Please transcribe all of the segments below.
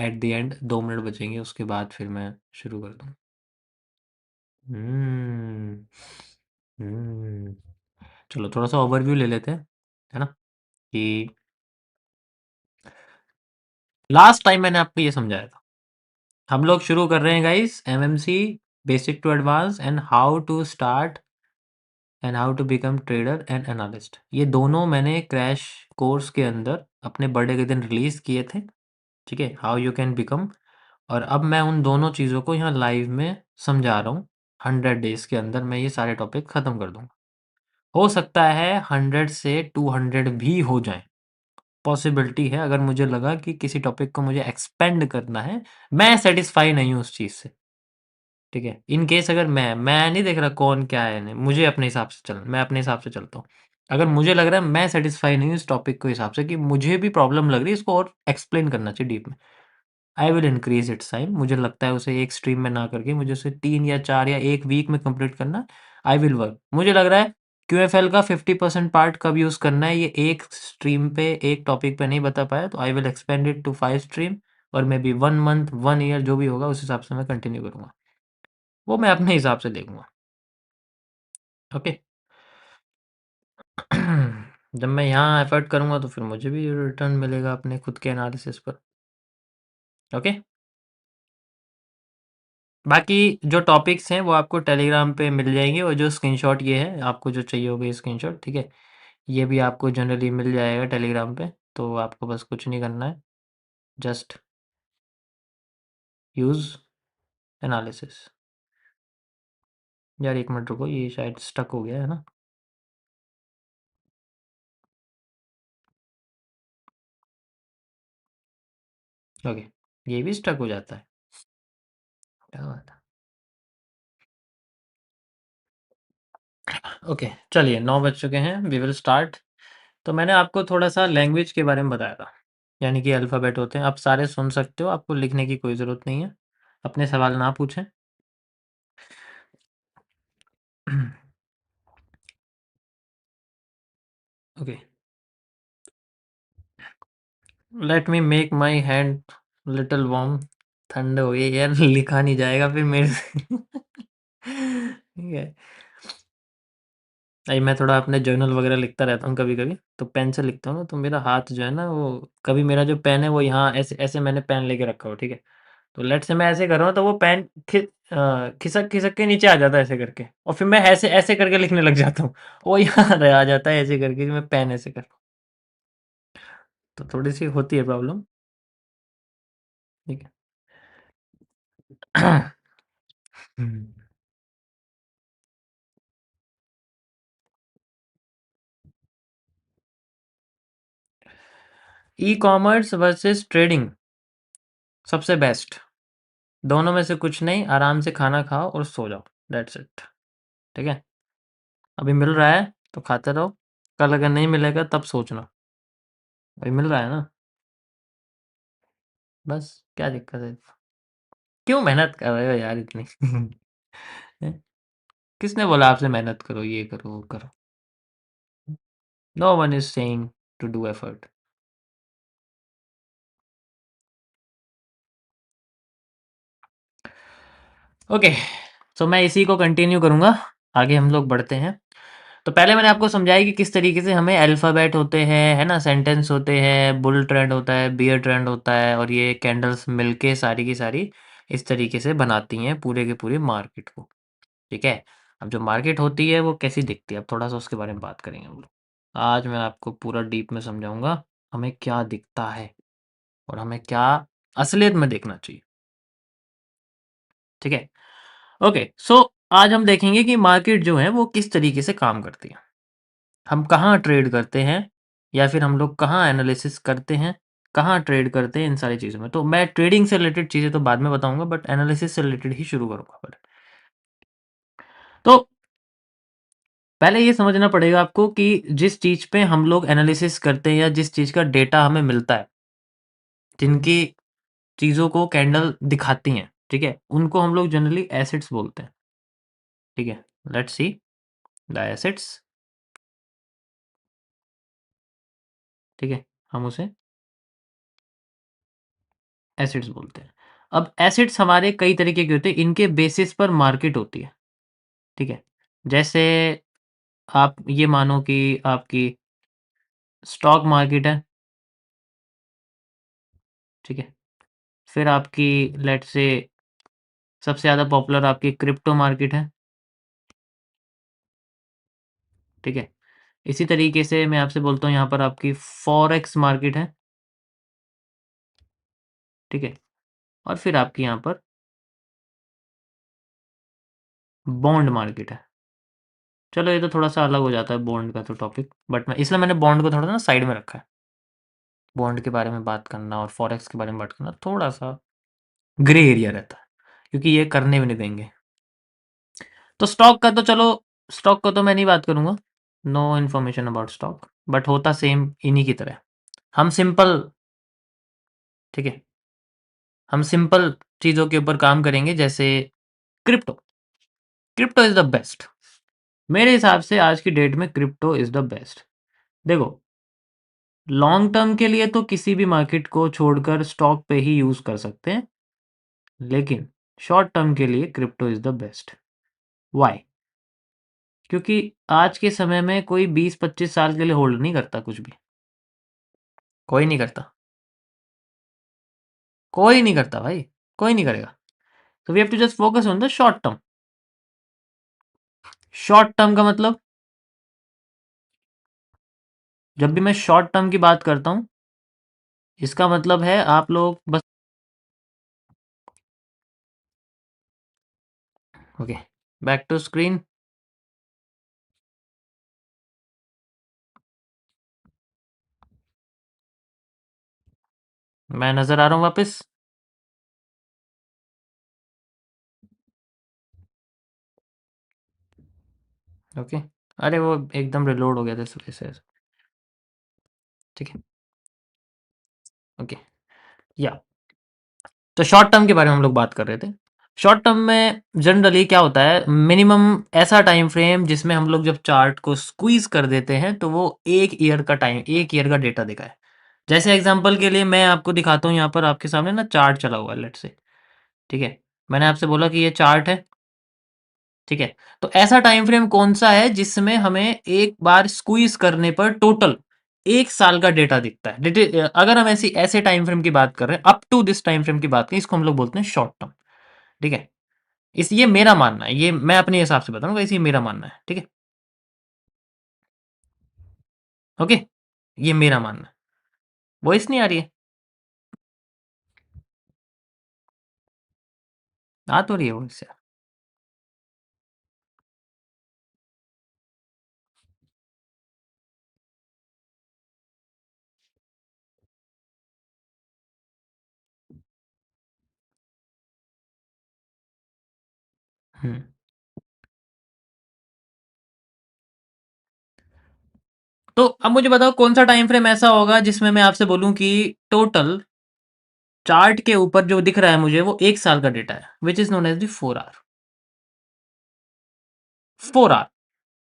At the end 2 minute बचेंगे, उसके बाद फिर मैं शुरू कर दूँ। हम्म, हम्म। चलो थोड़ा-सा ओवरव्यू ले लेते हैं, है ना? कि लास्ट टाइम मैंने आपको ये समझाया था। हम लोग शुरू कर रहे हैं guys MMC basic to advance and how to start and how to become trader and analyst. ये दोनों मैंने क्रैश कोर्स के अंदर अपने बर्थडे के दिन रिलीज़ किए थे, ठीक है? How you can become. और अब मैं उन दोनों चीज़ों को यहाँ लाइव में समझा रहा हूँ। 100 डेज़ के अंदर मैं ये सारे टॉपिक ख़त्म कर दूँगा। हो सकता है 100 से 200 भी हो जाएँ, पॉसिबिलिटी है अगर मुझे लगा कि किसी टॉपिक को मुझे एक्सपेंड करना है, मैं सैटिस्फाई नहीं हूँ उस चीज़ से, ठीक है? इन केस अगर मैं नहीं देख रहा कौन क्या है नहीं, मुझे अपने हिसाब से मैं अपने हिसाब से चलता हूँ। अगर मुझे लग रहा है मैं सैटिस्फाई नहीं हूँ इस टॉपिक के हिसाब से कि मुझे भी प्रॉब्लम लग रही है, इसको और एक्सप्लेन करना चाहिए डीप में। I will increase it's time. मुझे लगता है उसे एक स्ट्रीम में ना करके मुझे उसे 3 या 4 या 1 वीक में कंप्लीट करना है। I will work. मुझे लग रहा है क्यूएफएल का 50% पार्ट कब यूज़ करना है, ये एक स्ट्रीम पे, एक टॉपिक पे नहीं बता पाया, तो I will expand it to 5 stream और मे बी 1 मंथ, 1 ईयर जो भी होगा उस हिसाब से मैं कंटिन्यू करूँगा। वो मैं अपने हिसाब से देखूँगा। ओके? जब मैं यहाँ एफर्ट करूँगा तो फिर मुझे भी रिटर्न मिलेगा अपने खुद के एनालिसिस पर। ओके? बाकी जो टॉपिक्स हैं वो आपको टेलीग्राम पे मिल जाएंगे, और जो स्क्रीनशॉट ये है आपको जो चाहिए होगा ये स्क्रीनशॉट, ठीक है? ये भी आपको जनरली मिल जाएगा टेलीग्राम पे, तो आपको बस कुछ नहीं करना है, जस्ट यूज़ एनालिसिस। यार एक मिनट रुको, ये शायद स्टक हो गया है ना? ओके, ये भी स्टक हो जाता है, क्या बात है। ओके चलिए 9 बज चुके हैं, वी विल स्टार्ट। तो मैंने आपको थोड़ा सा लैंग्वेज के बारे में बताया था, यानी कि अल्फ़ाबेट होते हैं, आप सारे सुन सकते हो, आपको लिखने की कोई ज़रूरत नहीं है, अपने सवाल ना पूछें। Okay, let me make my hand little warm. ठंड हो गई यार, लिखा नहीं जाएगा फिर मेरे से। ठीक है। अरे मैं थोड़ा अपने जर्नल वगैरह लिखता रहता हूँ कभी कभी, तो पेन से लिखता हूँ ना, तो मेरा हाथ जो है ना वो, कभी मेरा जो पेन है वो यहाँ ऐसे ऐसे मैंने पेन लेके रखा हो, ठीक है? तो लेट से मैं ऐसे कर रहा हूँ तो वो पेन खिसक खिसक के नीचे आ जाता है ऐसे करके, और फिर मैं ऐसे ऐसे करके लिखने लग जाता हूँ। वो यहाँ रह आ जाता है ऐसे करके कि मैं पेन ऐसे कर, तो थोड़ी सी होती है प्रॉब्लम। ठीक है। ई कॉमर्स वर्सेस ट्रेडिंग, सबसे बेस्ट। दोनों में से कुछ नहीं, आराम से खाना खाओ और सो जाओ, दैट्स इट। ठीक है? अभी मिल रहा है तो खाते रहो, कल अगर नहीं मिलेगा तब सोचना। अभी मिल रहा है ना, बस क्या दिक्कत है? क्यों मेहनत कर रहे हो यार इतनी? हैं? किसने बोला आपसे मेहनत करो, ये करो, वो करो? No one is saying to do effort. Okay, so मैं इसी को कंटिन्यू करूंगा, आगे हम लोग बढ़ते हैं। तो पहले मैंने आपको समझाया कि किस तरीके से हमें अल्फ़ाबेट होते हैं, है ना? सेंटेंस होते हैं, बुल ट्रेंड होता है, बियर ट्रेंड होता है, और ये कैंडल्स मिलके सारी की सारी इस तरीके से बनाती हैं पूरे के पूरे मार्केट को, ठीक है? अब जो मार्केट होती है वो कैसी दिखती है, अब थोड़ा-सा उसके बारे में बात करेंगे हम लोग। आज मैं आपको पूरा डीप में समझाऊँगा, हमें क्या दिखता है और हमें क्या असलियत में देखना चाहिए, ठीक है? ओके, सो आज हम देखेंगे कि मार्केट जो है वो किस तरीके से काम करती है। हम कहाँ ट्रेड करते हैं, या फिर हम लोग कहाँ एनालिसिस करते हैं, कहाँ ट्रेड करते हैं, इन सारी चीज़ों में। तो मैं ट्रेडिंग से रिलेटेड चीज़ें तो बाद में बताऊँगा, बट एनालिसिस से रिलेटेड ही शुरू करूँगा पहले। तो पहले ये समझना पड़ेगा आपको कि जिस चीज़ पे हम लोग एनालिसिस करते हैं या जिस चीज़ का डेटा हमें मिलता है, जिनकी चीज़ों को कैंडल दिखाती हैं, ठीक है? उनको हम लोग जनरली एसेट्स बोलते हैं, ठीक है? लेट्स सी द एसेट्स, ठीक है? हम उसे एसिड्स बोलते हैं। अब एसिड्स हमारे कई तरीके के होते हैं, इनके बेसिस पर मार्केट होती है, ठीक है? जैसे आप ये मानो कि आपकी स्टॉक मार्केट है, ठीक है? फिर आपकी लेट्स से सबसे ज़्यादा पॉपुलर आपकी क्रिप्टो मार्केट है, ठीक है? इसी तरीके से मैं आपसे बोलता हूँ यहाँ पर आपकी फॉरेक्स मार्केट है, ठीक है? और फिर आपकी यहाँ पर बॉन्ड मार्केट है। चलो ये तो थोड़ा-सा अलग हो जाता है बॉन्ड का तो टॉपिक, बट मैं इसलिए मैंने बॉन्ड को थोड़ा ना साइड में रखा है। बॉन्ड के बारे में बात करना और फॉरेक्स के बारे में बात करना थोड़ा-सा ग्रे एरिया रहता है, क्योंकि ये करने भी नहीं देंगे। तो स्टॉक का तो चलो, स्टॉक का तो मैं नहीं बात करूँगा, no information about stock, but होता सेम इन्हीं की तरह है। हम सिंपल, ठीक है? हम सिंपल चीज़ों के ऊपर काम करेंगे जैसे crypto. Crypto is the best. मेरे हिसाब से आज की डेट में क्रिप्टो इज़ द बेस्ट। देखो, लॉन्ग टर्म के लिए तो किसी भी मार्केट को छोड़कर स्टॉक पे ही यूज़ कर सकते हैं, लेकिन शॉर्ट टर्म के लिए crypto is the best. Why? क्योंकि आज के समय में कोई 20-25 साल के लिए होल्ड नहीं करता कुछ भी। कोई नहीं करता। कोई नहीं करता भाई, कोई नहीं करेगा। तो we have to just focus on the short term. Short term का मतलब, जब भी मैं शॉर्ट टर्म की बात करता हूँ, इसका मतलब है आप लोग बस, ओके, बैक टू स्क्रीन। मैं नज़र आ रहा हूँ वापस? ओके। अरे वो एकदम रिलोड हो गया था इस वजह से। ठीक है, ओके, या तो शॉर्ट टर्म के बारे में हम लोग बात कर रहे थे। शॉर्ट टर्म में जनरली क्या होता है, मिनिमम ऐसा टाइम फ्रेम जिसमें हम लोग जब चार्ट को स्क्वीज कर देते हैं तो वो 1 ईयर का टाइम, 1 ईयर का डेटा दिखाए। जैसे एग्जांपल के लिए मैं आपको दिखाता हूँ, यहाँ पर आपके सामने ना चार्ट चला हुआ है, लेट्स से, ठीक है? मैंने आपसे बोला कि ये चार्ट है, ठीक है? तो ऐसा टाइम फ्रेम कौन सा है जिसमें हमें एक बार स्क्वीज करने पर टोटल 1 साल का डेटा दिखता है? अगर हम ऐसी ऐसे टाइम फ्रेम की बात कर रहे हैं, up to this time frame की बात करें, इसको हम लोग बोलते हैं शॉर्ट टर्म, ठीक है? इस ये मेरा मानना है, ये मैं अपने हिसाब से बताऊंगा, इसी मेरा मानना है, ठीक है? ओके, ये मेरा मानना है। वॉइस नहीं आ रही है? आ तो रही है वॉइस यार। हम्म। तो अब मुझे बताओ कौन सा टाइम फ्रेम ऐसा होगा जिसमें मैं आपसे बोलूं कि टोटल चार्ट के ऊपर जो दिख रहा है मुझे वो 1 साल का डेटा है, which is known as the 4 hour. 4 hour.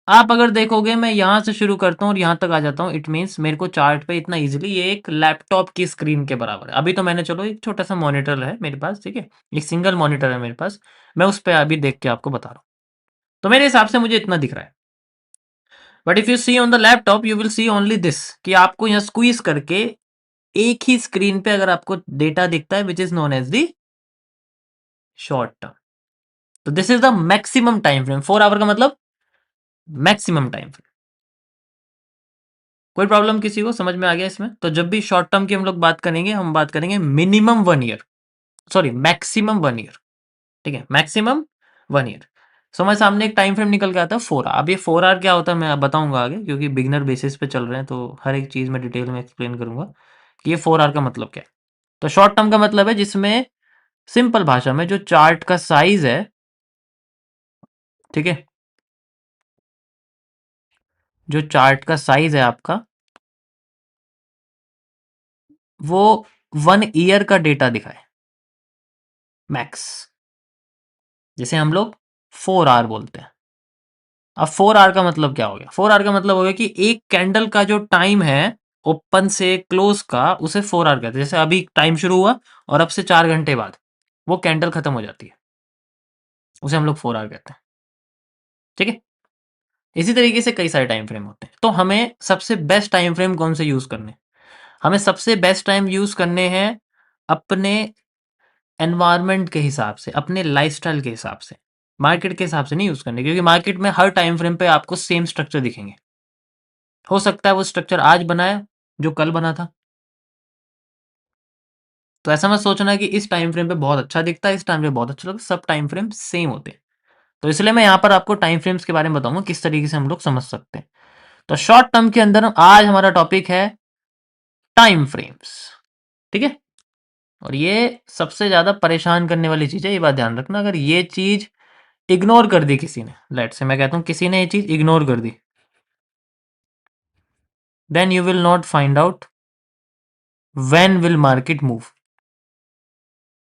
आप अगर देखोगे मैं यहाँ से शुरू करता हूँ और यहाँ तक आ जाता हूँ, इट मीन्स मेरे को चार्ट पे इतना इजीली, ये एक लैपटॉप की स्क्रीन के बराबर है। अभी तो मैंने, चलो एक छोटा सा मॉनिटर है मेरे पास, ठीक है? एक सिंगल मॉनिटर है मेरे पास, मैं उस पर अभी देख के आपको बता रहा हूँ। तो मेरे हिसाब से मुझे इतना दिख रहा है, but if you see on the laptop you will see only this, कि आपको यहाँ स्क्वीज करके एक ही स्क्रीन पे अगर आपको डेटा दिखता है which is known as the short term. तो this is the maximum time frame, 4 hour का मतलब मैक्सिमम टाइम फ्रेम। कोई प्रॉब्लम किसी को समझ में आ गया इसमें? तो जब भी शॉर्ट टर्म की हम लोग बात करेंगे, हम बात करेंगे minimum 1 year, sorry maximum 1 year, ठीक है? Maximum 1 year. सो हमारे सामने एक टाइम फ्रेम निकल के आता है 4 आवर। अब ये 4 आवर क्या होता है मैं बताऊंगा आगे, क्योंकि बिगनर बेसिस पे चल रहे हैं, तो हर एक चीज़ में डिटेल में एक्सप्लेन करूंगा कि ये 4 आवर का मतलब क्या है। तो शॉर्ट टर्म का मतलब है जिसमें सिंपल भाषा में जो चार्ट का साइज है, ठीक है, जो चार्ट का साइज है आपका, वो 1 ईयर का डेटा दिखाए मैक्स, जिसे हम लोग 4 आवर बोलते हैं। अब 4 आवर का मतलब क्या हो गया? 4 आवर का मतलब हो गया कि एक कैंडल का जो टाइम है ओपन से क्लोज का उसे 4 आवर कहते हैं। जैसे अभी टाइम शुरू हुआ और अब से 4 घंटे बाद वो कैंडल खत्म हो जाती है, उसे हम लोग 4 आवर कहते हैं। ठीक है? इसी तरीके से कई सारे टाइम फ्रेम होते हैं। तो हमें सबसे बेस्ट टाइम फ्रेम कौन से यूज़ करने हैं? हमें सबसे बेस्ट टाइम यूज़ करने हैं अपने एनवायरनमेंट के हिसाब से, अपने लाइफ़स्टाइल के हिसाब से। मार्केट के हिसाब से नहीं यूज़ करने, क्योंकि मार्केट में हर टाइम फ्रेम पे आपको सेम स्ट्रक्चर दिखेंगे। हो सकता है वो स्ट्रक्चर आज बना है, जो कल बना था। तो ऐसा मत सोचना कि इस टाइम फ्रेम पे बहुत अच्छा दिखता है, इस टाइम पे बहुत अच्छा लगता है, सब टाइम फ्रेम सेम होते हैं। तो इसलिए मैं यहाँ पर आपको टाइम फ्रेम्स के बारे में बताऊँगा, किस तरीके से हम लोग समझ सकते हैं। तो शॉर्ट टर्म के अंदर आज हमारा टॉपिक है टाइम फ्रेम्स। ठीक है? और ये सबसे ज़्यादा परेशान करने वाली चीज़ है, ये बात ध्यान रखना। अगर ये चीज़ इग्नोर कर दी किसी ने, लेट्स से मैं कहता हूँ किसी ने ये चीज़ इग्नोर कर दी, then you will not find out when will market move.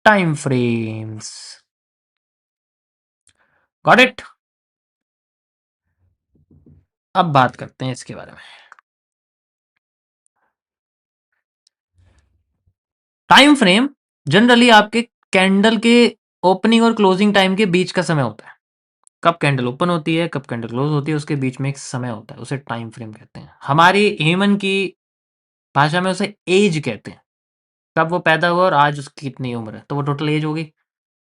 Time frames, got it? अब बात करते हैं इसके बारे में। टाइम फ्रेम जनरली आपके कैंडल के ओपनिंग और क्लोजिंग टाइम के बीच का समय होता है। कब कैंडल ओपन होती है, कब कैंडल क्लोज होती है, उसके बीच में एक समय होता है, उसे टाइम फ्रेम कहते हैं। हमारी ह्यूमन की भाषा में उसे एज कहते हैं। कब वो पैदा हुआ और आज उसकी कितनी उम्र है, तो वो टोटल एज होगी।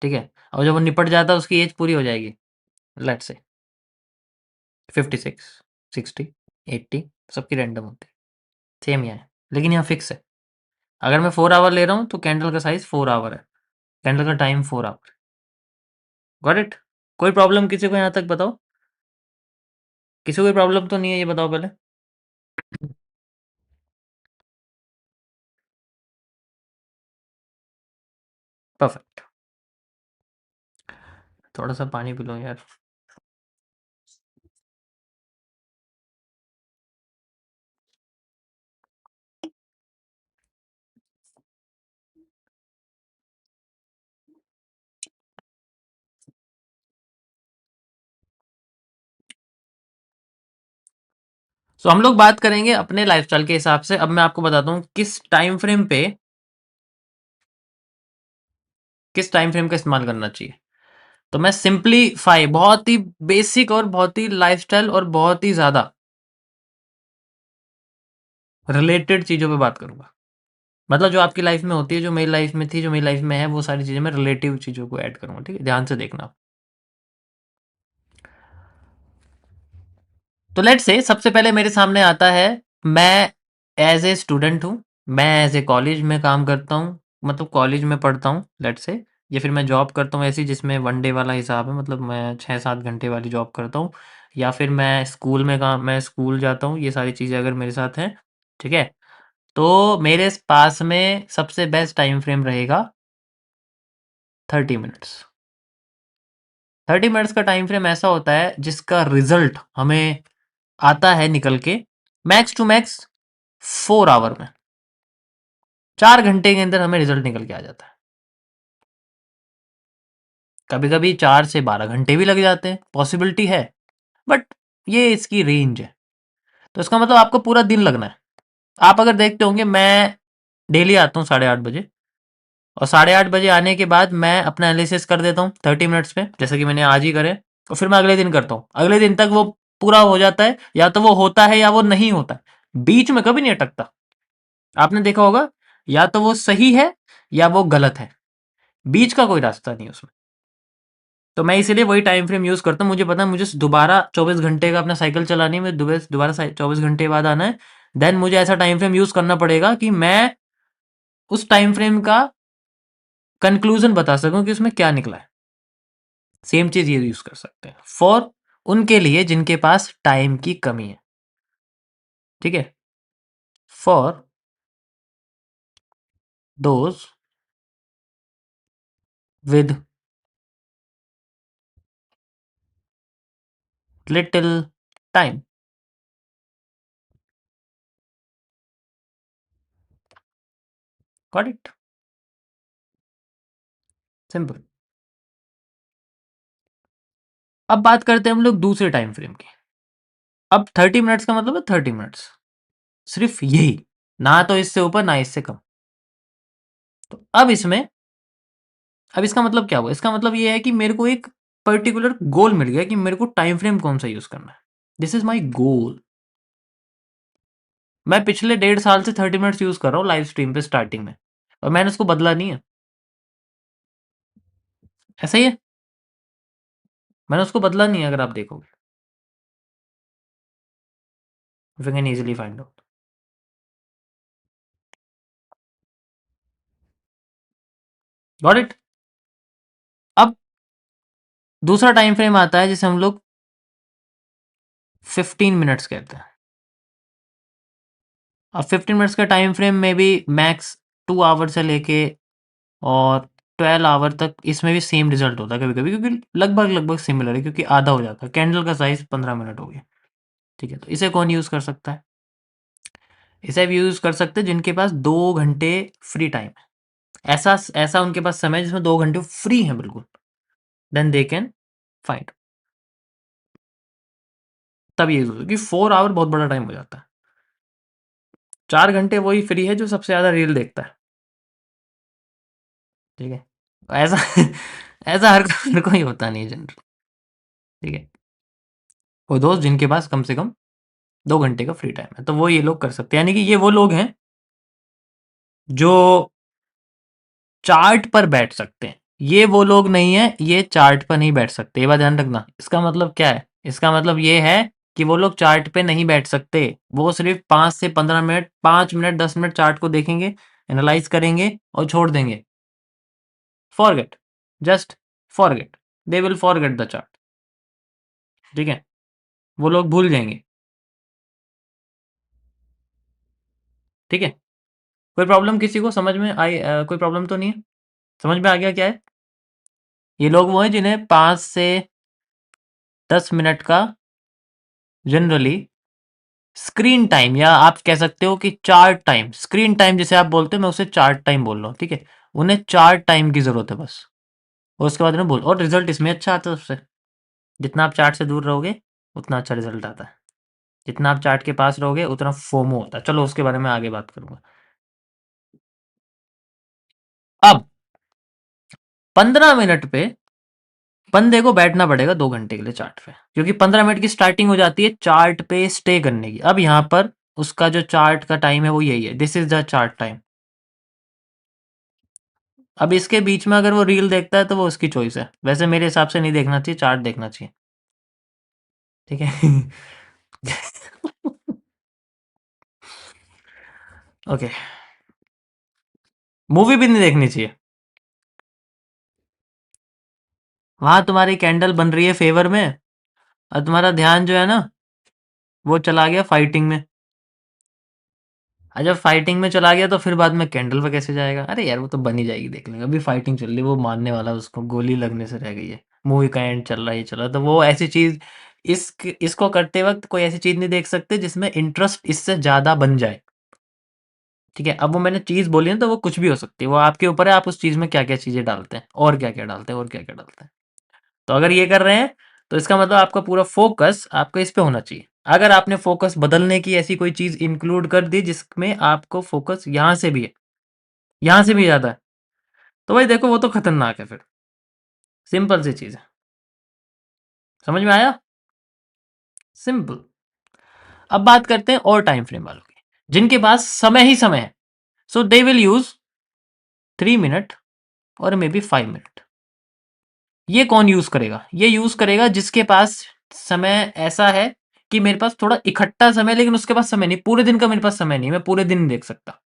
ठीक है? और जब वो निपट जाता है उसकी एज पूरी हो जाएगी, लेट्स से 56, 60, 80, सबकी रैंडम होती है। सेम यहाँ है, लेकिन यहाँ फिक्स है। अगर मैं 4 आवर ले रहा हूँ तो कैंडल का साइज 4 आवर है, कैंडल का टाइम 4 आवर। Got it? कोई प्रॉब्लम किसी को यहाँ तक बताओ? किसी को कोई प्रॉब्लम तो नहीं है, ये बताओ पहले। परफेक्ट। थोड़ा सा पानी पी लो यार। सो हम लोग बात करेंगे अपने लाइफस्टाइल के हिसाब से। अब मैं आपको बताता हूँ किस टाइम फ्रेम का इस्तेमाल करना चाहिए। तो मैं सिंपलीफाई, बहुत ही बेसिक और बहुत ही लाइफस्टाइल और बहुत ही ज्यादा रिलेटेड चीजों पे बात करूंगा। मतलब जो आपकी लाइफ में होती है, जो मेरी लाइफ में थी, जो मेरी लाइफ में है, वो सारी चीजें मैं रिलेटिव चीजों को ऐड करूंगा। ठीक है? ध्यान से देखना। तो लेट्स से सबसे पहले मेरे सामने आता है, मैं एज ए स्टूडेंट हूँ, मैं एज ए कॉलेज में काम करता हूँ, मतलब कॉलेज में पढ़ता हूँ, लेट्स से। या फिर मैं जॉब करता हूँ ऐसी जिसमें वन डे वाला हिसाब है, मतलब मैं 6-7 घंटे वाली जॉब करता हूँ। या फिर मैं स्कूल जाता हूँ, ये सारी चीज़ें अगर मेरे साथ हैं। ठीक है? तो मेरे पास में सबसे बेस्ट टाइम फ्रेम रहेगा 30 मिनट्स। 30 मिनट्स का टाइम फ्रेम ऐसा होता है जिसका रिजल्ट हमें आता है निकल के मैक्स टू मैक्स 4 आवर में। 4 घंटे के अंदर हमें रिजल्ट निकल के आ जाता है। कभी कभी 4 से 12 घंटे भी लग जाते हैं, पॉसिबिलिटी है, बट ये इसकी रेंज है। तो इसका मतलब आपको पूरा दिन लगना है। आप अगर देखते होंगे, मैं डेली आता हूँ 8:30 बजे, और 8:30 बजे आने के बाद मैं अपना एनालिसिस कर देता हूँ 30 मिनट्स पे, जैसे कि मैंने आज ही करे। और फिर मैं अगले दिन करता हूँ, अगले दिन तक वो पूरा हो जाता है, या तो वो होता है या वो नहीं होता है, बीच में कभी नहीं अटकता। आपने देखा होगा, या तो वो सही है या वो गलत है, बीच का कोई रास्ता नहीं उसमें। तो मैं इसीलिए वही टाइम फ्रेम यूज करता हूँ। मुझे पता है मुझे दोबारा 24 घंटे का अपना साइकिल चलानी है, मुझे दोबारा 24 घंटे बाद आना है। देन मुझे ऐसा टाइम फ्रेम यूज करना पड़ेगा कि मैं उस टाइम फ्रेम का कंक्लूजन बता सकूं कि उसमें क्या निकला है। सेम चीज ये यूज कर सकते हैं फॉर उनके लिए जिनके पास टाइम की कमी है। ठीक है? For those with little time. Got it? Simple. अब बात करते हैं हम लोग दूसरे टाइम फ्रेम की। अब 30 मिनट्स का मतलब है 30 मिनट्स। सिर्फ यही, ना तो इससे ऊपर ना इससे कम। तो अब इसका मतलब क्या हुआ? इसका मतलब ये है कि मेरे को एक पर्टिकुलर गोल मिल गया कि मेरे को टाइम फ्रेम कौन सा यूज करना है। दिस इज माई गोल। मैं पिछले 1.5 साल से 30 मिनट्स यूज कर रहा हूँ लाइव स्ट्रीम पे स्टार्टिंग में, और मैंने उसको बदला नहीं है। ऐसा ही है, मैंने उसको बदला नहीं है। अगर आप देखोगे, you can easily find out. Got it. अब दूसरा टाइम फ्रेम आता है जिसे हम लोग 15 मिनट्स कहते हैं। अब 15 मिनट्स का टाइम फ्रेम में भी मैक्स 2 आवर से लेके और 12 आवर तक इसमें भी सेम रिजल्ट होता है कभी कभी, क्योंकि लगभग लगभग सिमिलर है, क्योंकि आधा हो जाता है। कैंडल का साइज 15 मिनट हो गया। ठीक है, तो इसे कौन यूज कर सकता है? इसे भी यूज कर सकते हैं जिनके पास 2 घंटे फ्री टाइम है। ऐसा ऐसा उनके पास समय है जिसमें 2 घंटे फ्री है बिल्कुल। Then they can find. तब ये यूज कि 4 आवर बहुत बड़ा टाइम हो जाता है। 4 घंटे वही फ्री है जो सबसे ज्यादा रील देखता है। ठीक है, ऐसा ऐसा हर कोई होता नहीं जनरल। ठीक है, वो दोस्त जिनके पास कम से कम 2 घंटे का फ्री टाइम है, तो वो ये लोग कर सकते हैं। यानी कि ये वो लोग हैं जो चार्ट पर बैठ सकते हैं। ये वो लोग नहीं है, ये चार्ट पर नहीं बैठ सकते। ये बात ध्यान रखना। इसका मतलब क्या है? इसका मतलब ये है कि वो लोग चार्ट पे नहीं बैठ सकते। वो सिर्फ 5 से 15 मिनट, 5 मिनट 10 मिनट चार्ट को देखेंगे, एनालाइज करेंगे और छोड़ देंगे। Forget, just forget, they will forget the chart. ठीक है, वो लोग भूल जाएंगे। ठीक है, कोई प्रॉब्लम किसी को समझ में आई? कोई प्रॉब्लम तो नहीं है? समझ में आ गया क्या है? ये लोग वो हैं जिन्हें 5 से 10 मिनट का जनरली स्क्रीन टाइम, या आप कह सकते हो कि चार्ट टाइम, स्क्रीन टाइम जिसे आप बोलते हो, मैं उसे चार्ट टाइम बोल रहा हूँ। ठीक है, उन्हें चार्ट टाइम की जरूरत है बस। और उसके बाद उन्हें बोल, और रिजल्ट इसमें अच्छा आता है सबसे। जितना आप चार्ट से दूर रहोगे उतना अच्छा रिजल्ट आता है। जितना आप चार्ट के पास रहोगे उतना फोमो होता है। चलो उसके बारे में आगे बात करूंगा। अब 15 मिनट पे बंदे को बैठना पड़ेगा 2 घंटे के लिए चार्ट पे, क्योंकि 15 मिनट की स्टार्टिंग हो जाती है चार्ट पे स्टे करने की। अब यहाँ पर उसका जो चार्ट का टाइम है वो यही है, this is the chart time. अब इसके बीच में अगर वो रील देखता है तो वो उसकी चॉइस है। वैसे मेरे हिसाब से नहीं देखना चाहिए, चार्ट देखना चाहिए। ठीक है। ओके, मूवी भी नहीं देखनी चाहिए। वहां तुम्हारी कैंडल बन रही है फेवर में, और तुम्हारा ध्यान जो है ना वो चला गया फाइटिंग में। और जब फाइटिंग में चला गया तो फिर बाद में कैंडल पे कैसे जाएगा? अरे यार वो तो बन ही जाएगी, देख लेंगे। अभी फाइटिंग चल रही है, वो मारने वाला है, उसको गोली लगने से रह गई है। मूवी का एंड चल रहा है, ये चल रहा है, तो वो ऐसी चीज, इसको करते वक्त कोई ऐसी चीज नहीं देख सकते जिसमें इंटरेस्ट इससे ज्यादा बन जाए। ठीक है, अब वो मैंने चीज बोली है तो वो कुछ भी हो सकती है, वो आपके ऊपर है, आप उस चीज में क्या क्या चीजें डालते हैं और क्या क्या डालते हैं और क्या क्या डालते हैं। तो अगर ये कर रहे हैं तो इसका मतलब आपका पूरा फोकस आपका इस पे होना चाहिए। अगर आपने फोकस बदलने की ऐसी कोई चीज इंक्लूड कर दी जिसमें आपको फोकस यहां से भी है, यहां से भी ज्यादा है, तो भाई देखो वो तो खतरनाक है फिर। सिंपल सी चीज है। समझ में आया? सिंपल। अब बात करते हैं और टाइम फ्रेम वालों की, जिनके पास समय ही समय है। सो दे विल यूज 3 मिनट और मे बी 5 मिनट। ये कौन यूज करेगा? ये यूज करेगा जिसके पास समय ऐसा है कि मेरे पास थोड़ा इकट्ठा समय, लेकिन उसके पास समय नहीं, पूरे दिन का मेरे पास समय नहीं, मैं पूरे दिन नहीं देख सकता।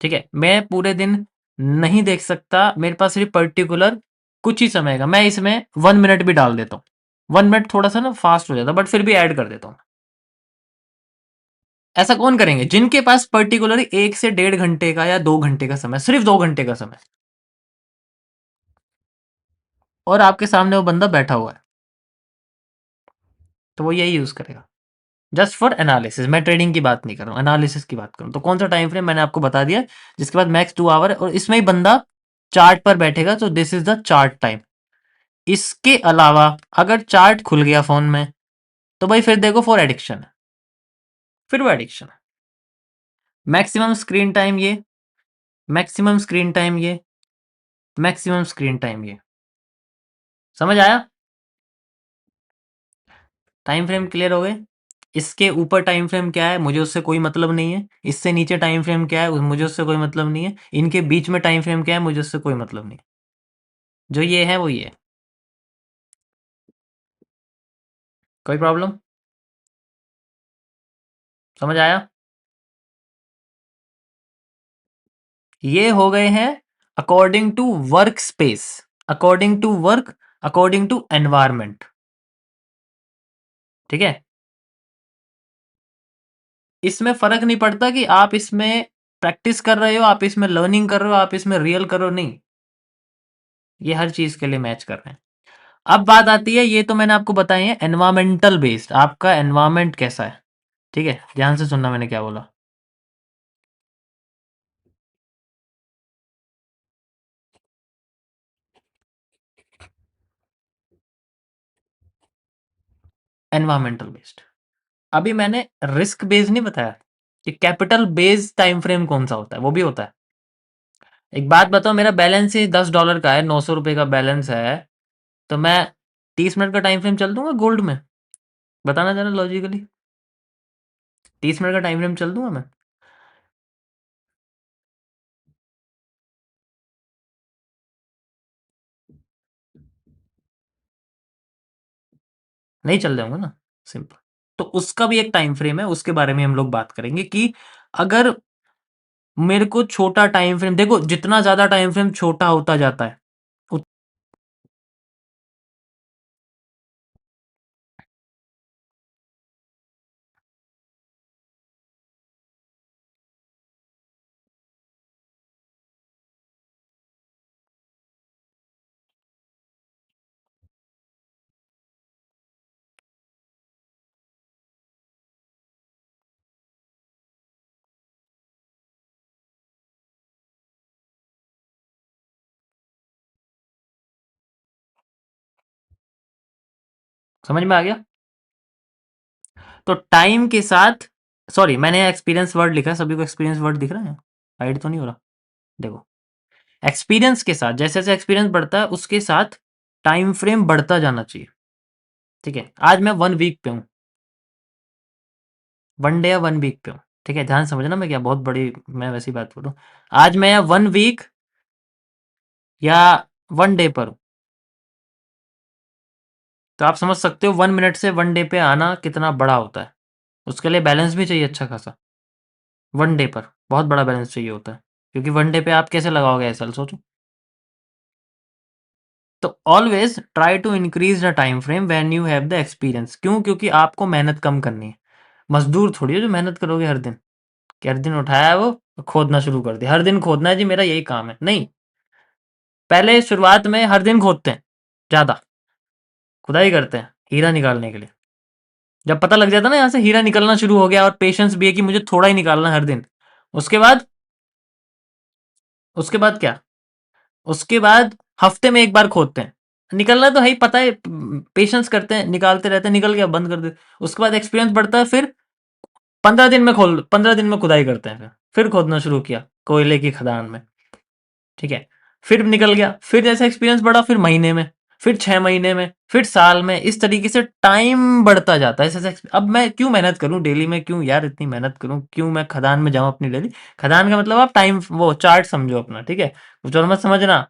ठीक है, मैं पूरे दिन नहीं देख सकता, मेरे पास सिर्फ पर्टिकुलर कुछ ही समय का। मैं इसमें 1 मिनट भी डाल देता हूँ। 1 मिनट थोड़ा सा ना फास्ट हो जाता, बट फिर भी ऐड कर देता हूँ। ऐसा कौन करेंगे? जिनके पास पर्टिकुलर 1 से 1.5 घंटे का या 2 घंटे का समय, सिर्फ 2 घंटे का समय, और आपके सामने वो बंदा बैठा हुआ है, तो वो यही यूज करेगा। जस्ट फॉर एनालिसिस, मैं ट्रेडिंग की बात नहीं कर रहा हूँ, एनालिसिस की बात करूँ तो कौन सा टाइम फ्रेम मैंने आपको बता दिया, जिसके बाद मैक्स 2 आवर है और इसमें ही बंदा चार्ट पर बैठेगा, तो this is the chart time. इसके अलावा अगर चार्ट खुल गया फोन में तो भाई फिर देखो फॉर एडिक्शन है, फिर वो एडिक्शन है। मैक्सिमम स्क्रीन टाइम ये, मैक्सिमम स्क्रीन टाइम ये, मैक्सिमम स्क्रीन टाइम ये। समझ आया? टाइम फ्रेम क्लियर हो गए? इसके ऊपर टाइम फ्रेम क्या है मुझे उससे कोई मतलब नहीं है, इससे नीचे टाइम फ्रेम क्या है मुझे उससे कोई मतलब नहीं है, इनके बीच में टाइम फ्रेम क्या है मुझे उससे कोई मतलब नहीं है। जो ये है वो ये है। कोई प्रॉब्लम? समझ आया? ये हो गए हैं according to work space, according to work, according to environment. ठीक है? इसमें फर्क नहीं पड़ता कि आप इसमें प्रैक्टिस कर रहे हो, आप इसमें लर्निंग कर रहे हो, आप इसमें रियल कर रहे हो, नहीं, ये हर चीज के लिए मैच कर रहे हैं। अब बात आती है, ये तो मैंने आपको बताई है एनवायरमेंटल बेस्ड, आपका एनवायरमेंट कैसा है। ठीक है, ध्यान से सुनना मैंने क्या बोला। Environmental based. अभी मैंने रिस्क बेस्ड नहीं बताया कि कैपिटल बेस्ड टाइम फ्रेम कौन सा होता है, वो भी होता है। एक बात बताओ, मेरा बैलेंस ही $10 का है, ₹900 का बैलेंस है, तो मैं 30 मिनट का टाइम फ्रेम चल दूंगा गोल्ड में? बताना जरा लॉजिकली, 30 मिनट का टाइम फ्रेम चल दूंगा मैं? नहीं चल जाऊंगा ना, सिंपल। तो उसका भी एक टाइम फ्रेम है, उसके बारे में हम लोग बात करेंगे कि अगर मेरे को छोटा टाइम फ्रेम, देखो जितना ज्यादा टाइम फ्रेम छोटा होता जाता है समझ में आ गया? तो टाइम के साथ, सॉरी मैंने एक्सपीरियंस वर्ड लिखा है, सभी को एक्सपीरियंस वर्ड दिख रहा है? हाइड तो नहीं हो रहा? देखो, एक्सपीरियंस के साथ जैसे जैसे एक्सपीरियंस बढ़ता है उसके साथ टाइम फ्रेम बढ़ता जाना चाहिए। ठीक है, आज मैं 1 वीक पे हूँ, 1 डे या 1 वीक पे हूँ। ठीक है, ध्यान से समझना, मैं क्या बहुत बड़ी मैं वैसी बात बोलूँ। आज मैं या 1 वीक या 1 डे पर हूँ, तो आप समझ सकते हो 1 मिनट से 1 डे पे आना कितना बड़ा होता है। उसके लिए बैलेंस भी चाहिए अच्छा खासा। 1 डे पर बहुत बड़ा बैलेंस चाहिए होता है, क्योंकि 1 डे पे आप कैसे लगाओगे ऐसा सोचो। तो always try to increase the time frame when you have the experience. क्यों? क्योंकि आपको मेहनत कम करनी है। मजदूर थोड़ी हो जो मेहनत करोगे हर दिन, कि हर दिन उठाया वो खोदना शुरू कर दिया, हर दिन खोदना है जी मेरा यही काम है, नहीं। पहले शुरुआत में हर दिन खोदते हैं, ज्यादा खुदाई करते हैं हीरा निकालने के लिए। जब पता लग जाता है ना यहाँ से हीरा निकलना शुरू हो गया, और पेशेंस भी है कि मुझे थोड़ा ही निकालना है हर दिन, उसके बाद, उसके बाद क्या, उसके बाद हफ्ते में एक बार खोदते हैं। निकलना तो है ही, पता है, पेशेंस करते हैं, निकालते रहते हैं, निकल गया बंद कर दे। उसके बाद एक्सपीरियंस बढ़ता है, फिर 15 दिन में खुदाई करते हैं, फिर खोदना शुरू किया कोयले की खदान में। ठीक है, फिर निकल गया, फिर जैसे एक्सपीरियंस बढ़ा, फिर महीने में, फिर 6 महीने में, फिर साल में, इस तरीके से टाइम बढ़ता जाता है। अब मैं क्यों मेहनत करूं डेली में, क्यों यार इतनी मेहनत करूं, क्यों मैं खदान में जाऊं अपनी डेली? खदान का मतलब आप टाइम वो चार्ट समझो अपना, ठीक है, कुछ और मत समझना।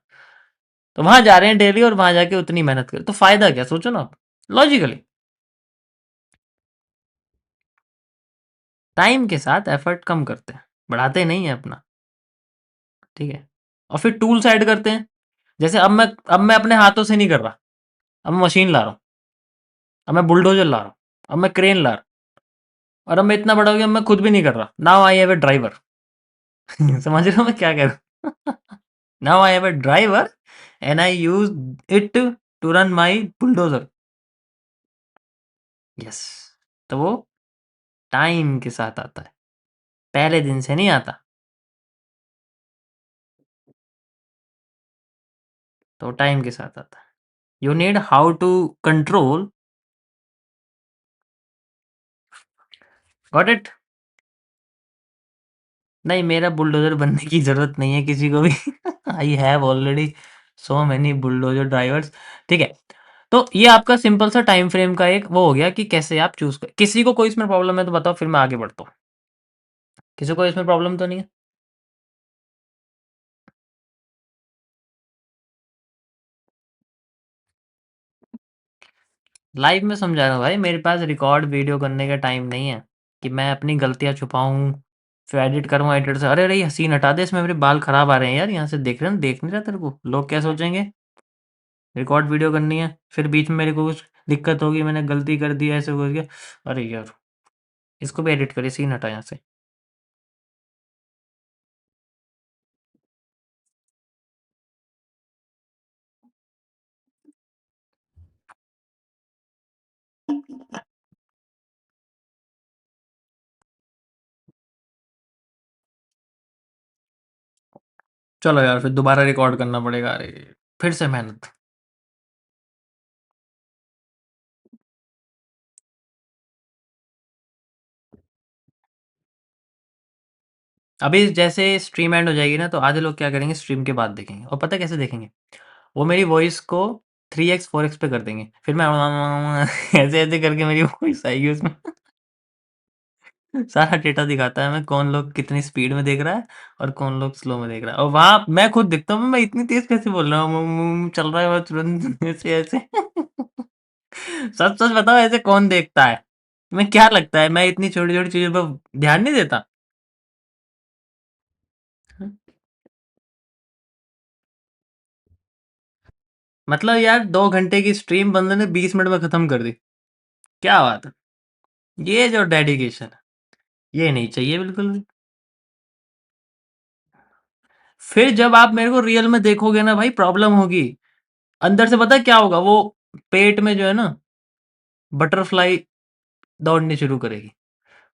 तो वहां जा रहे हैं डेली और वहां जाके उतनी मेहनत करें तो फायदा क्या, सोचो ना आप लॉजिकली। टाइम के साथ एफर्ट कम करते हैं, बढ़ाते नहीं है अपना। ठीक है, और फिर टूल्स ऐड करते हैं। जैसे अब मैं अपने हाथों से नहीं कर रहा, अब मैं मशीन ला रहा हूँ, अब मैं बुलडोजर ला रहा हूँ, अब मैं क्रेन ला रहा हूँ, और अब मैं इतना बड़ा हो गया, अब मैं खुद भी नहीं कर रहा, now I have a driver. समझ रहे हो मैं क्या कह रहा हूँ? Now I have a driver and I use it to run my bulldozer. Yes, तो वो टाइम के साथ आता है, पहले दिन से नहीं आता। तो टाइम के साथ आता है। You need how to control, got it? नहीं, मेरा बुलडोज़र बनने की ज़रूरत नहीं है किसी को भी। I have already so many bulldozer drivers. ठीक है, तो ये आपका सिंपल सा टाइम फ्रेम का एक वो हो गया कि कैसे आप चूज़ कर किसी को कोई इसमें प्रॉब्लम है तो बताओ, फिर मैं आगे बढ़ता हूँ। किसी को इसमें प्रॉब्लम तो नहीं है? लाइव में समझा रहा हूँ भाई, मेरे पास रिकॉर्ड वीडियो करने का टाइम नहीं है कि मैं अपनी गलतियाँ छुपाऊँ, फिर एडिट करूँ एडिटर से, "अरे! अरे! ये सीन हटा दे, इसमें मेरे बाल खराब आ रहे हैं यार, यहाँ से देख नहीं रहा तेरे को? लोग क्या सोचेंगे?" रिकॉर्ड वीडियो करनी है, फिर बीच में मेरे को कुछ दिक्कत होगी, मैंने गलती कर दी, ऐसे हो गया। अरे यार! इसको भी एडिट करिए, सीन हटा यहाँ से। चलो यार, फिर दोबारा रिकॉर्ड करना पड़ेगा। अरे! फिर से मेहनत। अभी जैसे स्ट्रीम एंड हो जाएगी ना, तो आधे लोग क्या करेंगे, स्ट्रीम के बाद देखेंगे, और पता है कैसे देखेंगे? वो मेरी वॉइस को 3x 4x पे कर देंगे, फिर मैं ऐसे ऐसे करके मेरी वॉइस आएगी उसमें। सारा डेटा दिखाता है मैं, कौन लोग कितनी स्पीड में देख रहा है और कौन लोग स्लो में देख रहा है, और वहां मैं खुद दिखता हूँ, मैं इतनी तेज कैसे बोल रहा हूँ, चल रहा है वो तुरंत ऐसे ऐसे। सच सच बताओ, ऐसे कौन देखता है? मैं क्या लगता है मैं इतनी छोटी छोटी चीजों पर ध्यान नहीं देता? मतलब यार, 2 घंटे की स्ट्रीम बंदे ने 20 मिनट में खत्म कर दी। क्या बात है! ये जो डेडिकेशन है, ये नहीं चाहिए बिल्कुल भी। फिर जब आप मेरे को रियल में देखोगे ना भाई, प्रॉब्लम होगी। अंदर से पता है क्या होगा? वो पेट में जो है ना, बटरफ्लाई दौड़नी शुरू करेगी।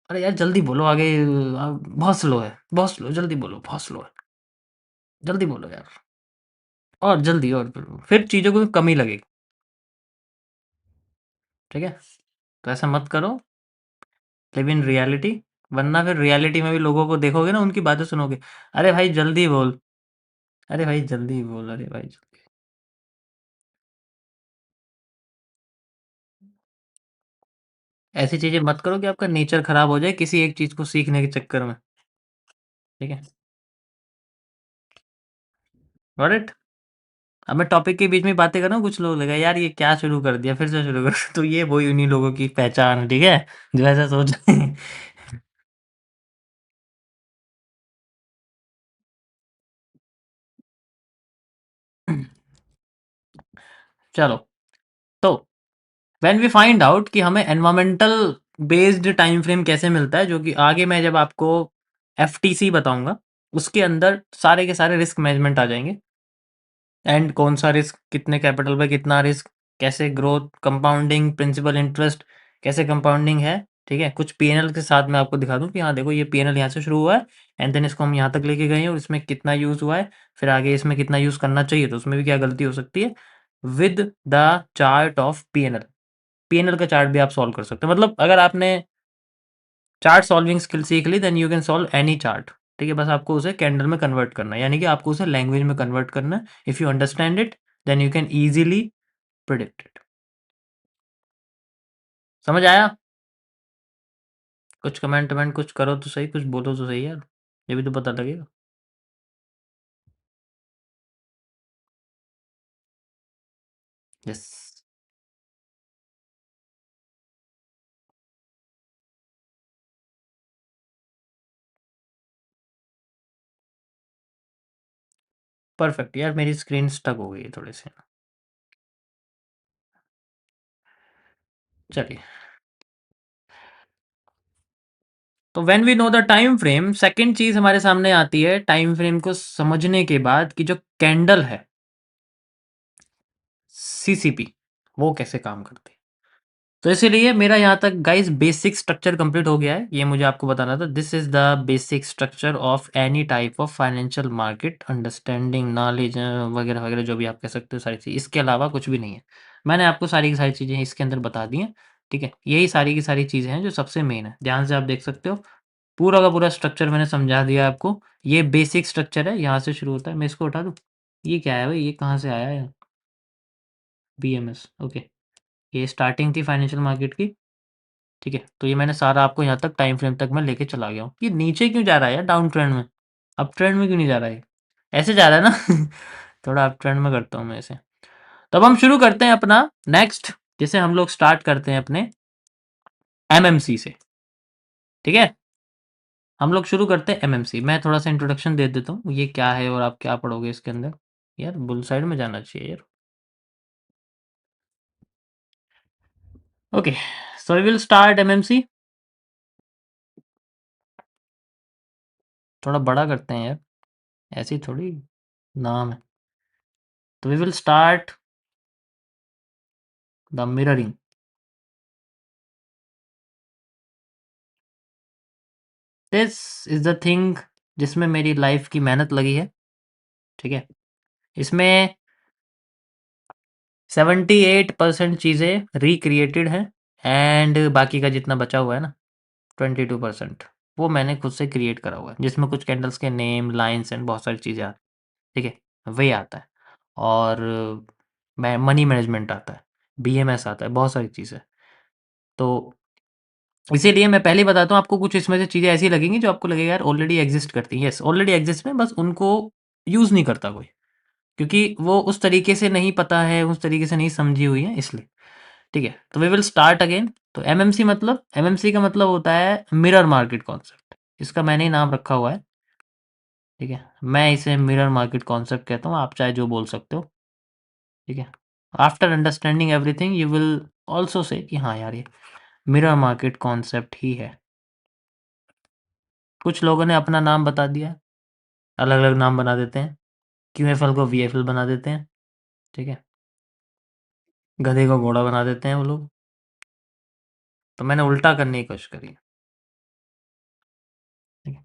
अरे यार जल्दी बोलो आगे, बहुत स्लो है, बहुत स्लो, जल्दी बोलो, बहुत स्लो है, जल्दी बोलो यार, और जल्दी, और फिर चीज़ों को कमी लगेगी। ठीक है? तो ऐसा मत करो, लिव इन रियलिटी, वरना फिर रियलिटी में भी लोगों को देखोगे ना, उनकी बातें सुनोगे। अरे भाई जल्दी बोल, अरे भाई जल्दी बोल, अरे भाई जल्दी। ऐसी चीज़ें मत करो कि आपका नेचर खराब हो जाए किसी एक चीज़ को सीखने के चक्कर में। ठीक है? Got it? अब मैं टॉपिक के बीच में बातें कर रहा हूँ, कुछ लोग लगा यार ये क्या शुरू कर दिया, फिर से शुरू कर। तो ये वही उन्हीं लोगों की पहचान है, ठीक है, जो ऐसा सोच रहे हैं। चलो, तो व्हेन वी फाइंड आउट कि हमें एनवायरमेंटल बेस्ड टाइम फ्रेम कैसे मिलता है, जो कि आगे मैं जब आपको एफटीसी बताऊंगा, उसके अंदर सारे के सारे रिस्क मैनेजमेंट आ जाएंगे। एंड कौन सा रिस्क, कितने कैपिटल पे कितना रिस्क, कैसे ग्रोथ, कंपाउंडिंग, प्रिंसिपल इंटरेस्ट, कैसे कंपाउंडिंग है। ठीक है, कुछ पीएनएल के साथ मैं आपको दिखा दूं कि हाँ देखो, ये पीएनएल यहाँ से शुरू हुआ है, एंड देन इसको हम यहाँ तक लेके गए हैं और इसमें कितना यूज हुआ है, फिर आगे इसमें कितना यूज करना चाहिए, तो उसमें भी क्या गलती हो सकती है, with the chart of PNL. PNL का चार्ट भी आप सॉल्व कर सकते हो, मतलब अगर आपने चार्ट सॉल्विंग स्किल सीख ली, then you can solve any chart. ठीक है, बस आपको उसे कैंडल में कन्वर्ट करना है, यानी कि आपको उसे लैंग्वेज में कन्वर्ट करना है। If you understand it, then you can easily predict it. समझ आया? कुछ कमेंट वमेंट कुछ करो तो सही, कुछ बोलो तो सही यार, ये भी तो पता लगेगा। यस, परफेक्ट यार, मेरी स्क्रीन स्टक हो गई है थोड़ी सी। चलिए, तो when we know the time frame, second चीज हमारे सामने आती है टाइम फ्रेम को समझने के बाद, कि जो कैंडल है, सीसीपी, वो कैसे काम करती है। तो इसीलिए मेरा यहाँ तक गाइस बेसिक स्ट्रक्चर कंप्लीट हो गया है, ये मुझे आपको बताना था। This is the basic structure of any type of financial market understanding, knowledge वगैरह वगैरह, जो भी आप कह सकते हो, सारी चीज़, इसके अलावा कुछ भी नहीं है। मैंने आपको सारी की सारी चीज़ें इसके अंदर बता दी हैं। ठीक है, यही सारी की सारी चीज़ें हैं जो सबसे मेन है, ध्यान से आप देख सकते हो। पूरा का पूरा स्ट्रक्चर मैंने समझा दिया आपको। ये बेसिक स्ट्रक्चर है, यहाँ से शुरू होता है। मैं इसको हटा दूँ? ये क्या है भाई, ये कहाँ से आया है? BMS, okay. ये स्टार्टिंग थी फाइनेंशियल मार्केट की, ठीक है। तो ये मैंने सारा आपको यहाँ तक टाइम फ्रेम तक मैं लेके चला गया हूँ। ये नीचे क्यों जा रहा है यार डाउन ट्रेंड में? अप ट्रेंड में क्यों नहीं जा रहा है? ऐसे जा रहा है ना? थोड़ा अप ट्रेंड में करता हूँ मैं इसे। तो अब हम शुरू करते हैं अपना नेक्स्ट, जैसे हम लोग स्टार्ट करते हैं अपने एमएमसी से, ठीक है। हम लोग शुरू करते हैं एमएमसी। मैं थोड़ा सा इंट्रोडक्शन दे देता हूँ, ये क्या है और आप क्या पढ़ोगे इसके अंदर। यार बुल साइड में जाना चाहिए यार। Okay, so we will start MMC. थोड़ा बड़ा करते हैं यार, ऐसी थोड़ी नाम है। तो we will start the mirroring. This is the thing जिसमें मेरी लाइफ की मेहनत लगी है, ठीक है। इसमें 78% चीज़ें रिक्रिएटेड हैं, एंड बाकी का जितना बचा हुआ है ना 22%, वो मैंने खुद से क्रिएट करा हुआ है, जिसमें कुछ कैंडल्स के नेम, लाइन्स एंड बहुत सारी चीज़ें आती हैं, ठीक है। वही आता है। और मैं मनी मैनेजमेंट आता है, बीएमएस आता है, बहुत सारी चीज़ें। तो इसीलिए मैं पहले ही बताता हूँ आपको, कुछ इसमें से चीज़ें ऐसी लगेंगी जो आपको लगेगा यार ऑलरेडी एग्जिस्ट करती हैं। यस, ऑलरेडी एग्जिस्ट में, बस उनको यूज़ नहीं करता कोई, क्योंकि वो उस तरीके से नहीं पता है, उस तरीके से नहीं समझी हुई है, इसलिए, ठीक है। तो वी विल स्टार्ट अगेन। तो एमएमसी का मतलब होता है मिरर मार्केट कॉन्सेप्ट। इसका मैंने ही नाम रखा हुआ है, ठीक है। मैं इसे मिरर मार्केट कॉन्सेप्ट कहता हूँ, आप चाहे जो बोल सकते हो, ठीक है। After understanding everything you will also say कि हाँ यार ये मिरर मार्केट कॉन्सेप्ट ही है। कुछ लोगों ने अपना नाम बता दिया, अलग अलग नाम बना देते हैं। क्यूएफएल को वीएफएल बना देते हैं, ठीक है। गधे को घोड़ा बना देते हैं वो लोग। तो मैंने उल्टा करने की कोशिश करी, ठीक है।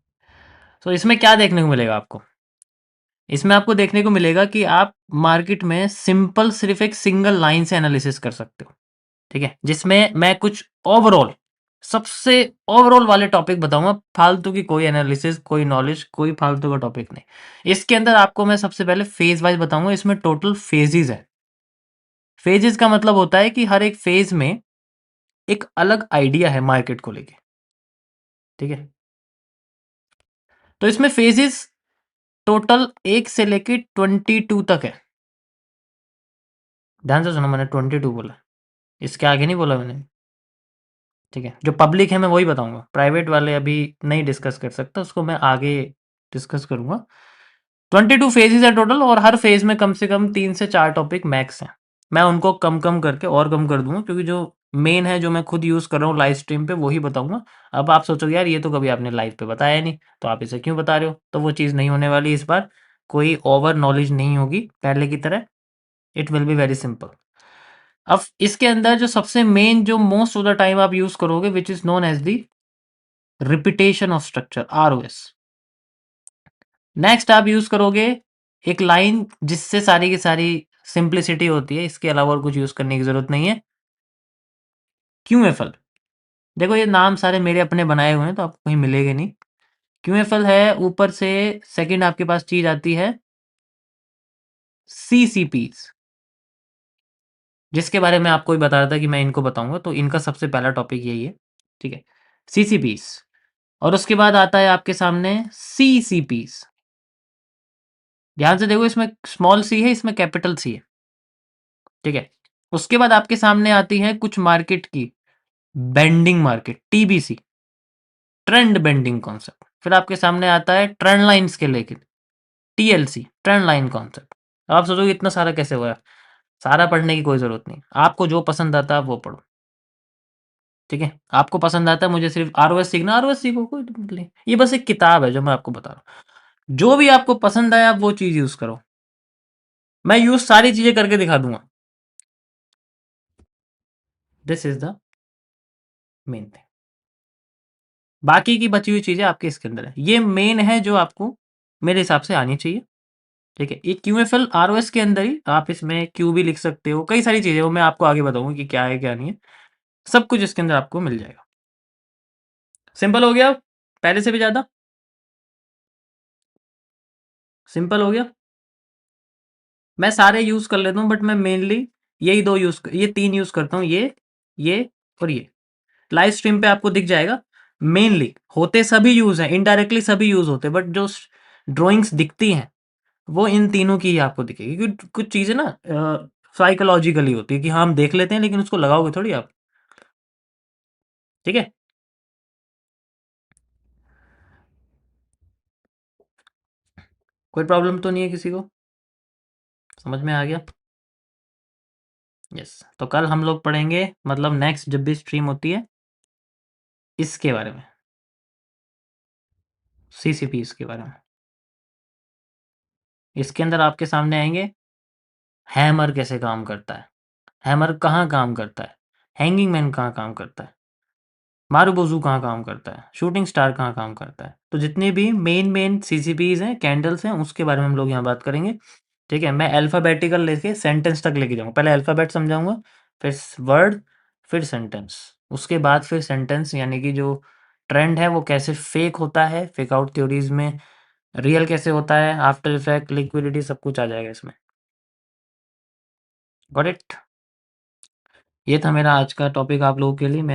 तो इसमें क्या देखने को मिलेगा आपको? इसमें आपको देखने को मिलेगा कि आप मार्केट में सिंपल सिर्फ एक सिंगल लाइन से एनालिसिस कर सकते हो, ठीक है। जिसमें मैं कुछ ओवरऑल, सबसे ओवरऑल वाले टॉपिक बताऊंगा, फालतू की कोई एनालिसिस, कोई नॉलेज, कोई फालतू का टॉपिक नहीं। इसके अंदर आपको मैं सबसे पहले फेज वाइज बताऊंगा। इसमें टोटल फेजेस है। फेजेस का मतलब होता है कि हर एक फेज में एक अलग आइडिया है मार्केट को लेके, ठीक है। तो इसमें फेजेस टोटल 1 से लेके 22 तक है। ध्यान से सुनो, मैंने 22 बोला, इसके आगे नहीं बोला मैंने, ठीक है। जो पब्लिक है मैं वही बताऊंगा, प्राइवेट वाले अभी नहीं डिस्कस कर सकता, उसको मैं आगे डिस्कस करूंगा। 22 फेजेस है टोटल, और हर फेज में कम से कम 3 से 4 टॉपिक मैक्स हैं। मैं उनको कम कम करके और कम कर दूंगा, क्योंकि जो मेन है, जो मैं खुद यूज़ कर रहा हूँ लाइव स्ट्रीम पे, वही बताऊंगा। अब आप सोचोगे यार ये तो कभी आपने लाइव पे बताया नहीं, तो आप इसे क्यों बता रहे हो? तो वो चीज़ नहीं होने वाली इस बार। कोई ओवर नॉलेज नहीं होगी पहले की तरह। It will be very simple. अब इसके अंदर जो सबसे मेन, जो मोस्ट ऑफ द टाइम आप यूज करोगे, which is known as the repetition of structure, ROS. Next आप यूज करोगे एक लाइन जिससे सारी की सारी सिंप्लिसिटी होती है, इसके अलावा और कुछ यूज करने की जरूरत नहीं है, क्यूएफएल। देखो ये नाम सारे मेरे अपने बनाए हुए हैं, तो आपको कहीं मिलेगा नहीं। क्यूएफएल है, ऊपर से सेकंड आपके पास चीज आती है सीसीपीज, जिसके बारे में आपको ही बता रहा था कि मैं इनको बताऊंगा, तो इनका सबसे पहला टॉपिक यही है, ठीक है, सीसीपीज। और उसके बाद आता है आपके सामने सीसीपीज। ध्यान से देखो, इसमें स्मॉल सी है, इसमें कैपिटल सी है, ठीक है। उसके बाद आपके सामने आती है कुछ मार्केट की bending market, TBC, trend bending concept. फिर आपके सामने आता है ट्रेंड लाइंस के लेके टीएलसी, ट्रेंड लाइन कॉन्सेप्ट। आप सोचोगे इतना सारा कैसे हुआ? सारा पढ़ने की कोई जरूरत नहीं, आपको जो पसंद आता है आप वो पढ़ो, ठीक है। आपको पसंद आता है मुझे सिर्फ आरओएस सीखना, आरओएस सीखो, कोई दिक्कत नहीं। ये बस एक किताब है जो मैं आपको बता रहा हूँ। जो भी आपको पसंद आए आप वो चीज यूज करो। मैं यूज सारी चीजें करके दिखा दूंगा। This is the main thing. बाकी की बची हुई चीजें आपके इसके अंदर है। ये मेन है जो आपको मेरे हिसाब से आनी चाहिए, ठीक है। ये क्यूएफएल आरओएस के अंदर ही आप इसमें क्यू भी लिख सकते हो, कई सारी चीजें, वो मैं आपको आगे बताऊंगा कि क्या है क्या नहीं है। सब कुछ इसके अंदर आपको मिल जाएगा। सिंपल हो गया। पहले से भी ज़्यादा? सिंपल हो गया? मैं सारे यूज़ कर लेता हूँ बट मैं मेनली यही 2 ये 3 यूज़ करता हूँ, ये और ये। लाइव स्ट्रीम पे आपको दिख जाएगा। मेनली होते सभी यूज़ हैं, इनडायरेक्टली सभी यूज़ होते हैं बट जो ड्राइंग्स दिखती हैं वो इन तीनों की ही आपको दिखेगी, क्योंकि कुछ चीज़ें ना साइकोलॉजिकली होती है कि हाँ, हम देख लेते हैं लेकिन उसको लगाओगे थोड़ी आप। ठीक है? कोई प्रॉब्लम तो नहीं है किसी को? समझ में आ गया? यस। तो कल हम लोग पढ़ेंगे, मतलब नेक्स्ट जब भी स्ट्रीम होती है इसके बारे में, सीसीपीज़ के बारे में। इसके अंदर आपके सामने आएँगे हैमर कैसे काम करता है, हैमर कहाँ काम करता है, हैंगिंग मैन कहाँ काम करता है, मारूबोज़ू कहाँ काम करता है, शूटिंग स्टार कहाँ काम करता है। तो जितने भी मेन सीसीपीज़ हैं, कैंडल्स हैं, उसके बारे में हम लोग यहाँ बात करेंगे। ठीक है? मैं अल्फ़ाबेटिकल लेके सेंटेंस तक लेके जाऊँगा। पहले अल्फ़ाबेट समझाऊँगा, फिर वर्ड, फिर सेंटेंस। उसके बाद फिर सेंटेंस, यानी कि जो ट्रेंड है वो कैसे फेक होता है, फेक आउट थ्योरीज़ में रियल कैसे होता है, आफ्टर इफेक्ट, लिक्विडिटी, सब कुछ आ जाएगा इसमें। Got it? ये था मेरा आज का टॉपिक आप लोगों के लिए। मैं